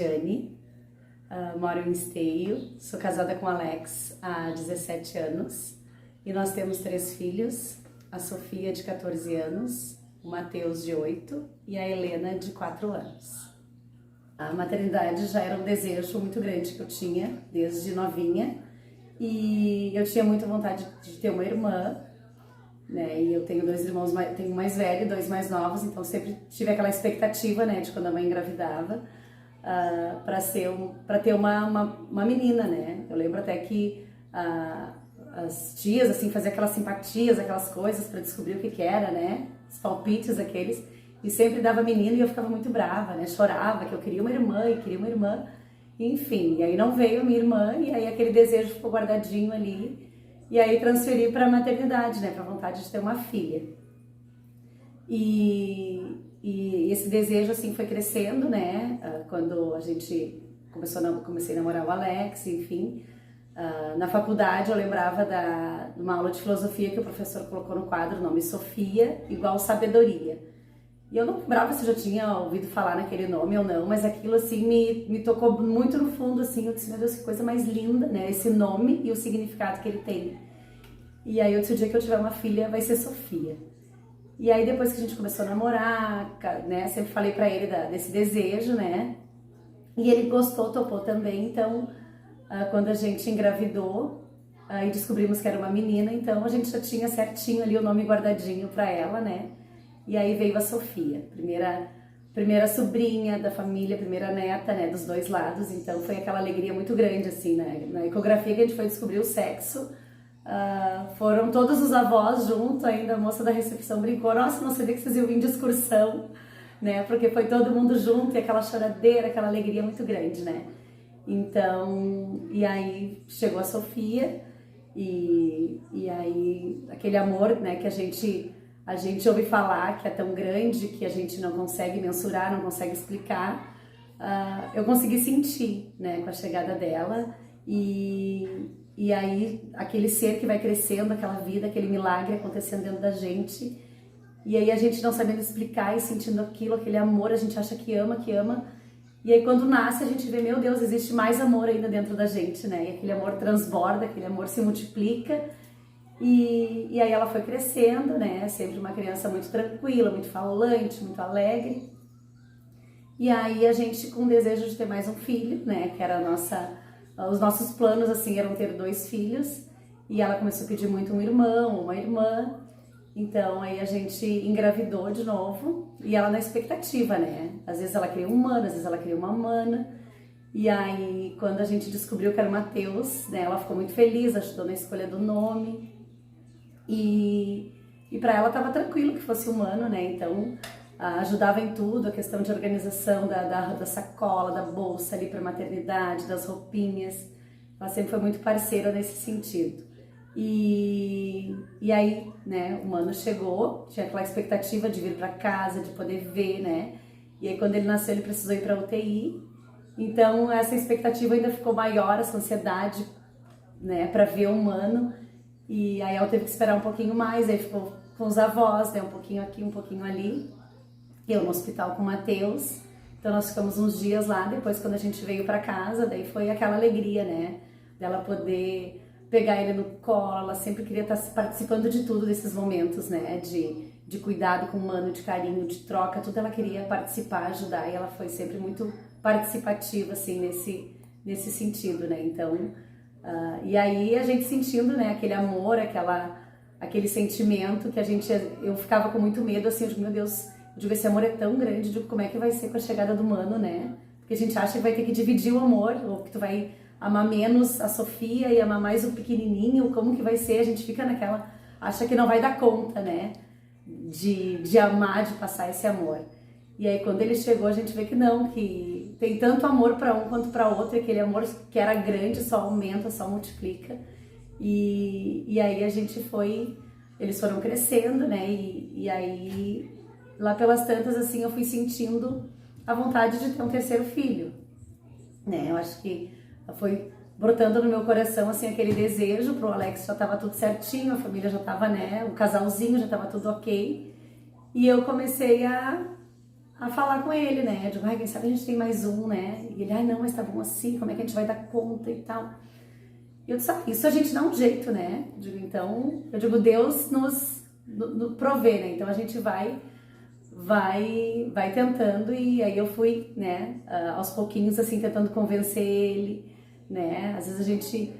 Regiane, moro em Esteio, sou casada com o Alex há 17 anos e nós temos 3 filhos, a Sofia de 14 anos, o Matheus de 8 e a Helena de 4 anos. A maternidade já era um desejo muito grande que eu tinha desde novinha e eu tinha muita vontade de ter uma irmã, né? E eu tenho 2 irmãos, tenho um mais velho e 2 mais novos, então sempre tive aquela expectativa, né, de quando a mãe engravidava, para ter uma menina, né? Eu lembro até que as tias assim faziam aquelas simpatias, aquelas coisas para descobrir o que era, né? Os palpites aqueles, e sempre dava menino e eu ficava muito brava, né? Chorava que eu queria uma irmã e queria uma irmã, enfim. E aí não veio a minha irmã e aí aquele desejo ficou guardadinho ali. E aí transferi para a maternidade, né? Para a vontade de ter uma filha. E esse desejo assim foi crescendo, né? Quando a gente comecei a namorar o Alex, enfim. Na faculdade eu lembrava de uma aula de filosofia que o professor colocou no quadro o nome Sofia igual sabedoria. E eu não lembrava se eu já tinha ouvido falar naquele nome ou não, mas aquilo assim me tocou muito no fundo, assim, eu disse, meu Deus, que coisa mais linda, né? Esse nome e o significado que ele tem. E aí eu disse, o dia que eu tiver uma filha vai ser Sofia. E aí depois que a gente começou a namorar, né, sempre falei pra ele desse desejo, né? E ele gostou, topou também, então quando a gente engravidou e descobrimos que era uma menina, então a gente já tinha certinho ali o nome guardadinho pra ela, né? E aí veio a Sofia, primeira sobrinha da família, primeira neta, né, dos 2 lados, então foi aquela alegria muito grande, assim, né? Na ecografia que a gente foi descobrir o sexo, foram todos os avós junto, ainda a moça da recepção brincou, nossa, não sabia que vocês iam vir de excursão, né, porque foi todo mundo junto e aquela choradeira, aquela alegria muito grande, né. Então, e aí chegou a Sofia e aí aquele amor, né, que a gente ouve falar que é tão grande que a gente não consegue mensurar, não consegue explicar, eu consegui sentir, né, com a chegada dela e aí aquele ser que vai crescendo, aquela vida, aquele milagre acontecendo dentro da gente, e aí a gente não sabendo explicar e sentindo aquilo, aquele amor, a gente acha que ama, e aí quando nasce a gente vê, meu Deus, existe mais amor ainda dentro da gente, né, e aquele amor transborda, aquele amor se multiplica, e aí ela foi crescendo, né, sempre uma criança muito tranquila, muito falante, muito alegre, e aí a gente com o desejo de ter mais um filho, né, que era os nossos planos, assim, eram ter 2 filhos, e ela começou a pedir muito um irmão, uma irmã, então aí a gente engravidou de novo, e ela na expectativa, né, às vezes ela queria um mano, às vezes ela queria uma mana, e aí quando a gente descobriu que era o Matheus, né, ela ficou muito feliz, ajudou na escolha do nome, e para ela estava tranquilo que fosse humano, né, então ajudava em tudo, a questão de organização da sacola, da bolsa ali para maternidade, das roupinhas, ela sempre foi muito parceira nesse sentido. E aí, né, o Mano chegou, tinha aquela expectativa de vir para casa, de poder ver, né, e aí quando ele nasceu ele precisou ir para UTI, então essa expectativa ainda ficou maior, essa ansiedade, né, para ver o Mano, e aí ela teve que esperar um pouquinho mais, aí ficou com os avós, né, um pouquinho aqui, um pouquinho ali, eu no hospital com o Matheus, então nós ficamos uns dias lá, depois quando a gente veio para casa, daí foi aquela alegria, né, dela poder pegar ele no colo, ela sempre queria estar participando de tudo desses momentos, né, de cuidado com o Mano, de carinho, de troca, tudo ela queria participar, ajudar, e ela foi sempre muito participativa, assim, nesse sentido, né, então, e aí a gente sentindo, né, aquele amor, aquele sentimento que eu ficava com muito medo, assim, eu digo, meu Deus, esse amor é tão grande, eu digo, como é que vai ser com a chegada do Mano, né, porque a gente acha que vai ter que dividir o amor, ou que tu vai amar menos a Sofia e amar mais o pequenininho, como que vai ser? A gente fica naquela, acha que não vai dar conta, né, de amar, de passar esse amor. E aí quando ele chegou a gente vê que não, que tem tanto amor para um quanto para outro, e aquele amor que era grande só aumenta, só multiplica. E aí eles foram crescendo, né, e aí lá pelas tantas, assim, eu fui sentindo a vontade de ter um terceiro filho, né, eu acho que foi brotando no meu coração, assim, aquele desejo. Pro Alex já tava tudo certinho, a família já tava, né, o casalzinho já tava tudo ok, e eu comecei a a falar com ele, né? Eu digo, ai, quem sabe a gente tem mais um, né? E ele, ai, não, mas tá bom assim, como é que a gente vai dar conta e tal. E eu disse, isso a gente dá um jeito, né? Eu digo, Deus nos provê, né? Então a gente vai tentando, e aí eu fui, né, aos pouquinhos, assim, tentando convencer ele, né? Às vezes a gente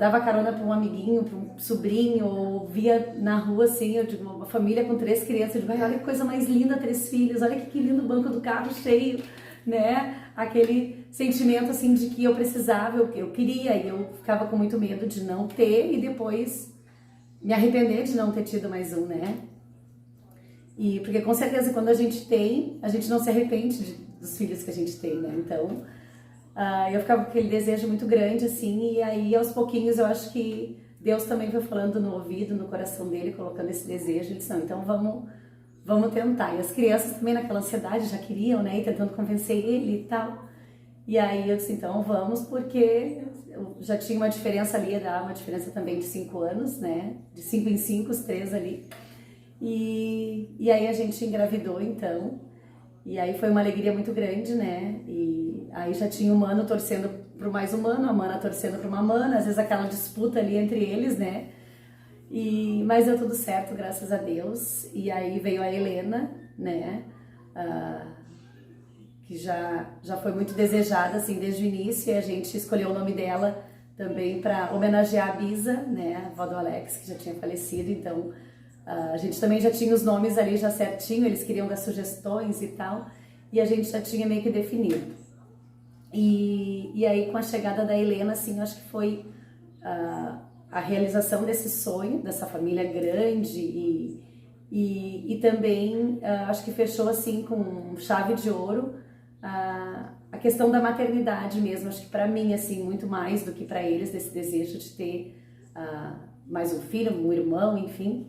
dava carona para um amiguinho, para um sobrinho, ou via na rua, assim, eu digo, uma família com 3 crianças, eu digo, ai, olha que coisa mais linda, 3 filhos, olha que lindo o banco do carro cheio, né? Aquele sentimento, assim, de que eu precisava, eu queria, e eu ficava com muito medo de não ter, e depois me arrepender de não ter tido mais um, né? E porque com certeza quando a gente tem, a gente não se arrepende dos filhos que a gente tem, né? Então, eu ficava com aquele desejo muito grande, assim, e aí aos pouquinhos eu acho que Deus também foi falando no ouvido, no coração dele, colocando esse desejo. Ele disse, não, então vamos tentar. E as crianças também naquela ansiedade já queriam, né? E tentando convencer ele e tal. E aí eu disse, então vamos, porque eu já tinha uma diferença ali, era uma diferença também de 5 anos, né? De 5 em 5, os 3 ali. E aí a gente engravidou, então, e aí foi uma alegria muito grande, né? E aí já tinha o Mano torcendo pro mais humano, a Mana torcendo pro uma Mana, às vezes aquela disputa ali entre eles, né? Mas deu tudo certo, graças a Deus. E aí veio a Helena, né? Que já foi muito desejada, assim, desde o início, e a gente escolheu o nome dela também para homenagear a Bisa, né? A avó do Alex, que já tinha falecido, então a gente também já tinha os nomes ali já certinho, eles queriam dar sugestões e tal, e a gente já tinha meio que definido. E aí com a chegada da Helena, assim, eu acho que foi a realização desse sonho, dessa família grande, e também acho que fechou assim com chave de ouro a questão da maternidade mesmo. Acho que para mim, assim, muito mais do que para eles, desse desejo de ter mais um filho, um irmão, enfim.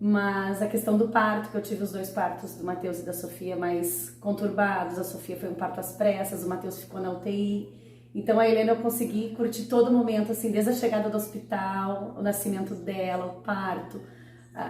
Mas a questão do parto, que eu tive os 2 partos do Matheus e da Sofia mais conturbados. A Sofia foi um parto às pressas, o Matheus ficou na UTI. Então a Helena eu consegui curtir todo momento, assim, desde a chegada do hospital, o nascimento dela, o parto,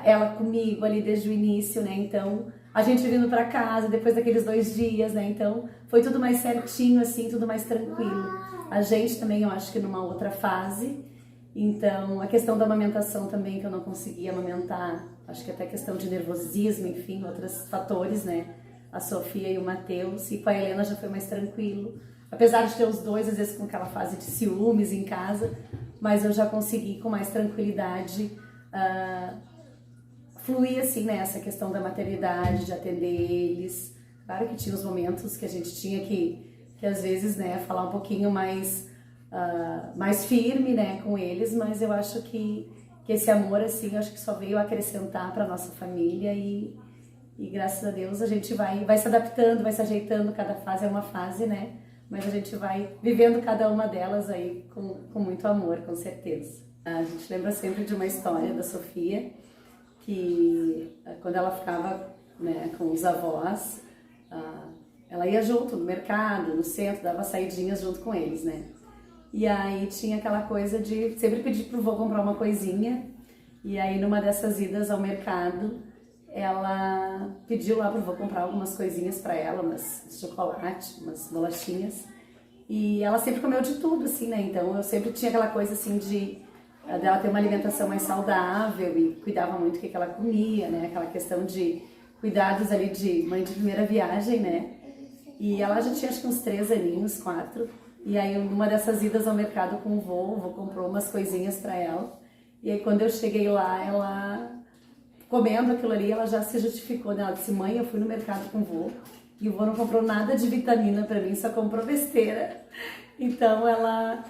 ela comigo ali desde o início, né? Então a gente vindo para casa depois daqueles 2 dias, né? Então foi tudo mais certinho, assim, tudo mais tranquilo. A gente também, eu acho que numa outra fase. Então, a questão da amamentação também, que eu não conseguia amamentar, acho que até questão de nervosismo, enfim, outros fatores, né? A Sofia e o Matheus, e com a Helena já foi mais tranquilo. Apesar de ter os 2, às vezes, com aquela fase de ciúmes em casa, mas eu já consegui com mais tranquilidade fluir, assim, né? Essa questão da maternidade, de atender eles. Claro que tinha os momentos que a gente tinha que às vezes, né, falar um pouquinho mais firme, né, com eles, mas eu acho que esse amor, assim, eu acho que só veio acrescentar para nossa família, e graças a Deus a gente vai se adaptando, vai se ajeitando, cada fase é uma fase, né, mas a gente vai vivendo cada uma delas aí com muito amor, com certeza. A gente lembra sempre de uma história da Sofia, que quando ela ficava, né, com os avós, ela ia junto no mercado, no centro, dava saidinhas junto com eles, né. E aí tinha aquela coisa de sempre pedir pro vô comprar uma coisinha. E aí numa dessas idas ao mercado, ela pediu lá pro vô comprar algumas coisinhas para ela, umas chocolate, umas bolachinhas. E ela sempre comeu de tudo, assim, né? Então eu sempre tinha aquela coisa assim dela ter uma alimentação mais saudável, e cuidava muito do que ela comia, né? Aquela questão de cuidados ali de mãe de primeira viagem, né? E ela já tinha acho que uns 3 aninhos, 4. E aí, numa dessas idas ao mercado com o vô comprou umas coisinhas para ela. E aí, quando eu cheguei lá, ela, comendo aquilo ali, ela já se justificou, né? Ela disse, mãe, eu fui no mercado com o vô, e o vô não comprou nada de vitamina para mim, só comprou besteira. Então, ela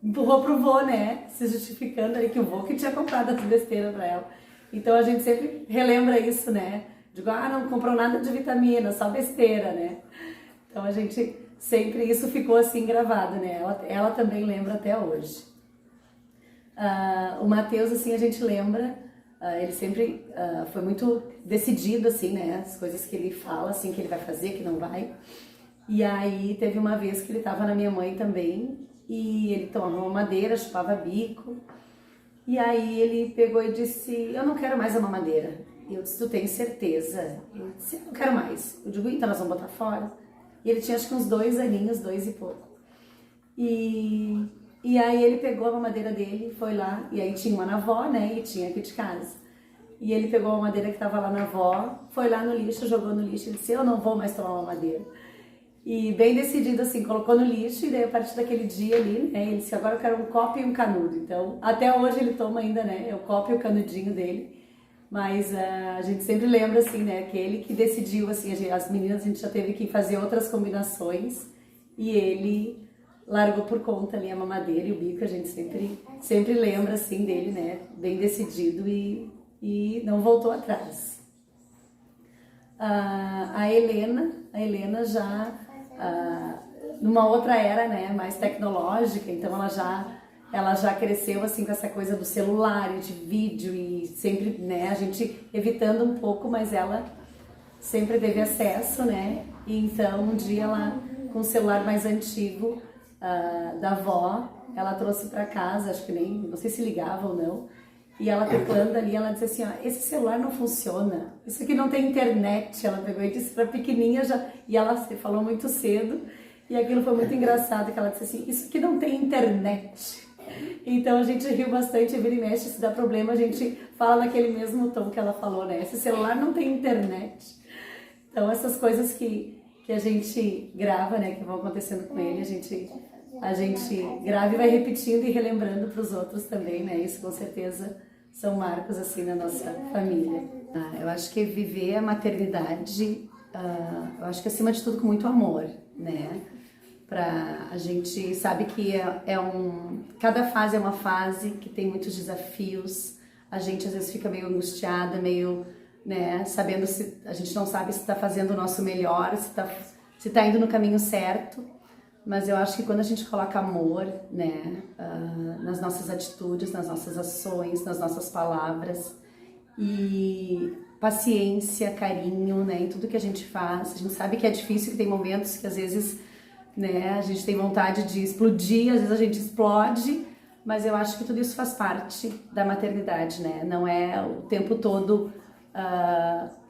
empurrou pro vô, né? Se justificando ali que o vô que tinha comprado as besteiras para ela. Então, a gente sempre relembra isso, né? Digo, não comprou nada de vitamina, só besteira, né? Então, a gente... sempre isso ficou assim gravado, né? Ela também lembra até hoje. O Matheus, assim, a gente lembra, ele sempre foi muito decidido, assim, né? As coisas que ele fala, assim, que ele vai fazer, que não vai. E aí teve uma vez que ele estava na minha mãe também, e ele tomava uma madeira, chupava bico, e aí ele pegou e disse, eu não quero mais a mamadeira. E eu disse, tu tem certeza? Ele disse, eu não quero mais. Eu digo, então nós vamos botar fora. E ele tinha acho que uns 2 aninhos, 2 e pouco. E aí ele pegou a mamadeira dele, foi lá, e aí tinha uma na avó, né, e tinha aqui de casa. E ele pegou a mamadeira que estava lá na avó, foi lá no lixo, jogou no lixo, e disse, eu não vou mais tomar mamadeira. E bem decidido assim, colocou no lixo, e daí a partir daquele dia ali, né, ele disse, agora eu quero um copo e um canudo. Então, até hoje ele toma ainda, né, é o copo e o canudinho dele. Mas a gente sempre lembra, assim, né, que ele que decidiu, assim, as meninas a gente já teve que fazer outras combinações, e ele largou por conta ali a mamadeira e o bico, a gente sempre lembra, assim, dele, né, bem decidido e não voltou atrás. A Helena já numa outra era, né, mais tecnológica, então ela já cresceu assim com essa coisa do celular e de vídeo e sempre, né, a gente evitando um pouco, mas ela sempre teve acesso, né, e então um dia ela, com o celular mais antigo da avó, ela trouxe para casa, acho que não sei se ligava ou não, e ela teclando ali, ela disse assim, ó, esse celular não funciona, isso aqui não tem internet, ela pegou e disse para pequenininha já, e ela falou muito cedo, e aquilo foi muito engraçado, que ela disse assim, isso aqui não tem internet. Então a gente riu bastante, vira e mexe, se dá problema, a gente fala naquele mesmo tom que ela falou, né, esse celular não tem internet. Então essas coisas que a gente grava, né, que vão acontecendo com ele, a gente grava e vai repetindo e relembrando para os outros também, né? Isso com certeza são marcos assim na nossa família. Eu acho que viver a maternidade, eu acho que acima de tudo com muito amor, né? A gente sabe que cada fase é uma fase que tem muitos desafios. A gente às vezes fica meio angustiada, meio, né? Sabendo a gente não sabe se está fazendo o nosso melhor, se tá indo no caminho certo. Mas eu acho que quando a gente coloca amor, né, nas nossas atitudes, nas nossas ações, nas nossas palavras e paciência, carinho, né, em tudo que a gente faz, a gente sabe que é difícil, que tem momentos que às vezes, né, a gente tem vontade de explodir, às vezes a gente explode, mas eu acho que tudo isso faz parte da maternidade, né, não é o tempo todo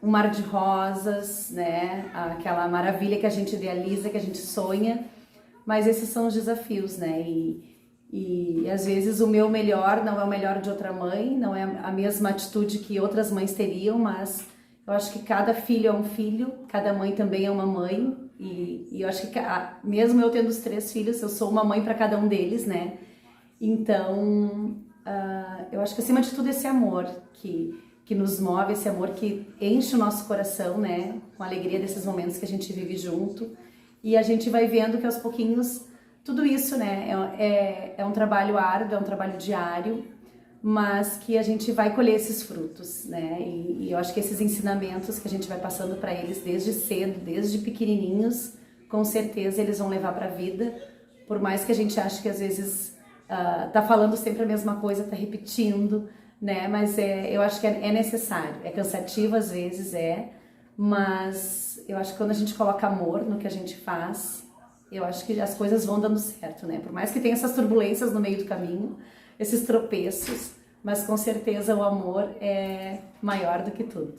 um mar de rosas, né, aquela maravilha que a gente idealiza, que a gente sonha. Mas esses são os desafios, né? E às vezes o meu melhor não é o melhor de outra mãe, não é a mesma atitude que outras mães teriam, mas eu acho que cada filho é um filho, cada mãe também é uma mãe. E eu acho que mesmo eu tendo os 3 filhos, eu sou uma mãe para cada um deles, né? Então, eu acho que acima de tudo esse amor que nos move, esse amor que enche o nosso coração, né? Com a alegria desses momentos que a gente vive junto. E a gente vai vendo que aos pouquinhos, tudo isso, né, é um trabalho árduo, é um trabalho diário, mas que a gente vai colher esses frutos, né, e eu acho que esses ensinamentos que a gente vai passando para eles desde cedo, desde pequenininhos, com certeza eles vão levar para a vida, por mais que a gente ache que às vezes tá falando sempre a mesma coisa, tá repetindo, né, mas eu acho que é necessário, é cansativo às vezes, mas eu acho que quando a gente coloca amor no que a gente faz, eu acho que as coisas vão dando certo, né? Por mais que tenha essas turbulências no meio do caminho, esses tropeços, mas com certeza o amor é maior do que tudo.